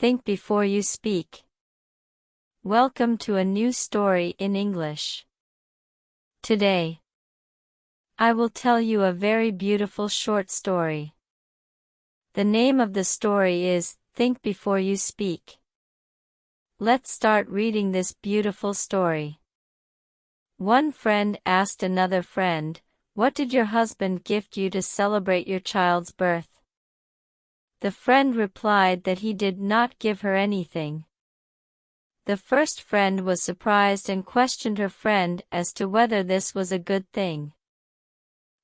Think before you speak. Welcome to a new story in English. Today, I will tell you a very beautiful short story. The name of the story is Think Before You Speak. Let's start reading this beautiful story. One friend asked another friend, "What did your husband gift you to celebrate your child's birth?" The friend replied that he did not give her anything. The first friend was surprised and questioned her friend as to whether this was a good thing.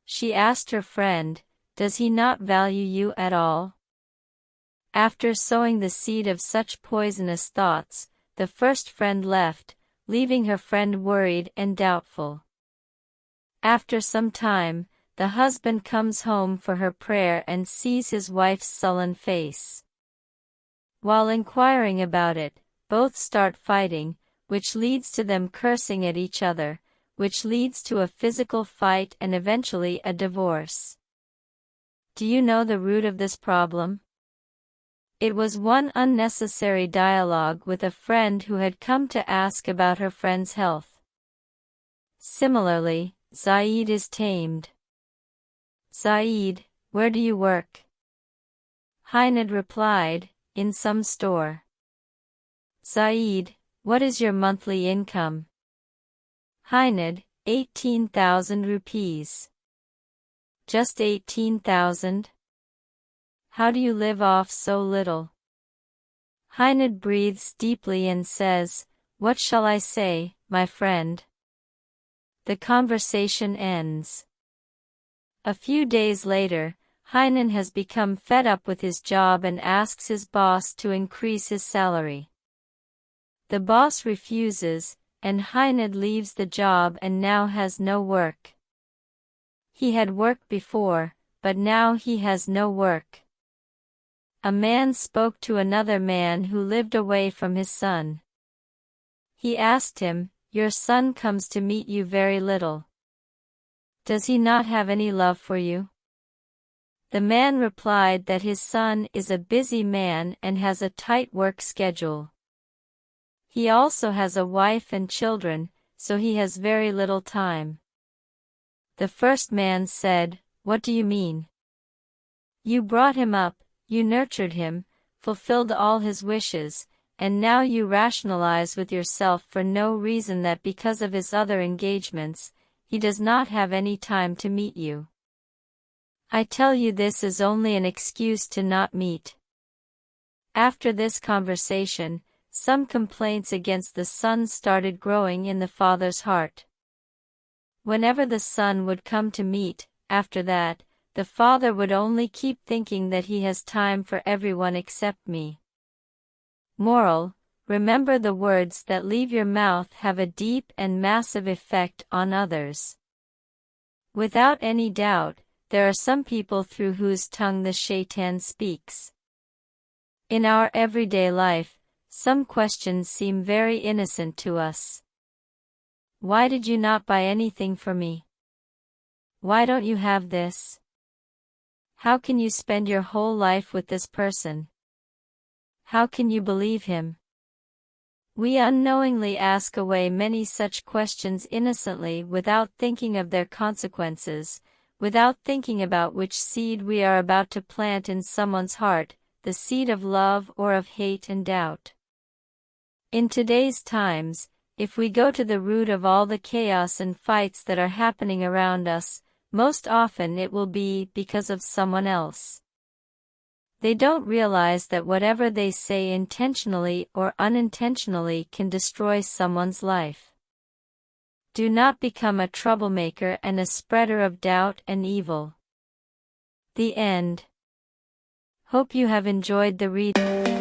She asked her friend, "Does he not value you at all?" After sowing the seed of such poisonous thoughts, the first friend left, leaving her friend worried and doubtful. After some time, the husband comes home for her prayer and sees his wife's sullen face. While inquiring about it, both start fighting, which leads to them cursing at each other, which leads to a physical fight and eventually a divorce. Do you know the root of this problem? It was one unnecessary dialogue with a friend who had come to ask about her friend's health. Similarly, Zaid is tamed. "Zaid, where do you work?" Hyned replied, "In some store." "Zaid, what is your monthly income?" Hyned, 18,000 rupees. "Just 18,000? How do you live off so little?" Hyned breathes deeply and says, "What shall I say, my friend?" The conversation ends. A few days later, Hyned has become fed up with his job and asks his boss to increase his salary. The boss refuses, and Hyned leaves the job and now has no work. He had work before, but now he has no work. A man spoke to another man who lived away from his son. He asked him, "Your son comes to meet you very little. Does he not have any love for you?" The man replied that his son is a busy man and has a tight work schedule. He also has a wife and children, so he has very little time. The first man said, "What do you mean? You brought him up, you nurtured him, fulfilled all his wishes, and now you rationalize with yourself for no reason that because of his other engagements, he does not have any time to meet you. I tell you this is only an excuse to not meet." After this conversation, some complaints against the son started growing in the father's heart. Whenever the son would come to meet, after that, the father would only keep thinking that he has time for everyone except me. Moral: remember the words that leave your mouth have a deep and massive effect on others. Without any doubt, there are some people through whose tongue the shaitan speaks. In our everyday life, some questions seem very innocent to us. "Why did you not buy anything for me? Why don't you have this? How can you spend your whole life with this person? How can you believe him?" We unknowingly ask away many such questions innocently without thinking of their consequences, without thinking about which seed we are about to plant in someone's heart, the seed of love or of hate and doubt. In today's times, if we go to the root of all the chaos and fights that are happening around us, most often it will be because of someone else. They don't realize that whatever they say intentionally or unintentionally can destroy someone's life. Do not become a troublemaker and a spreader of doubt and evil. The end. Hope you have enjoyed the reading.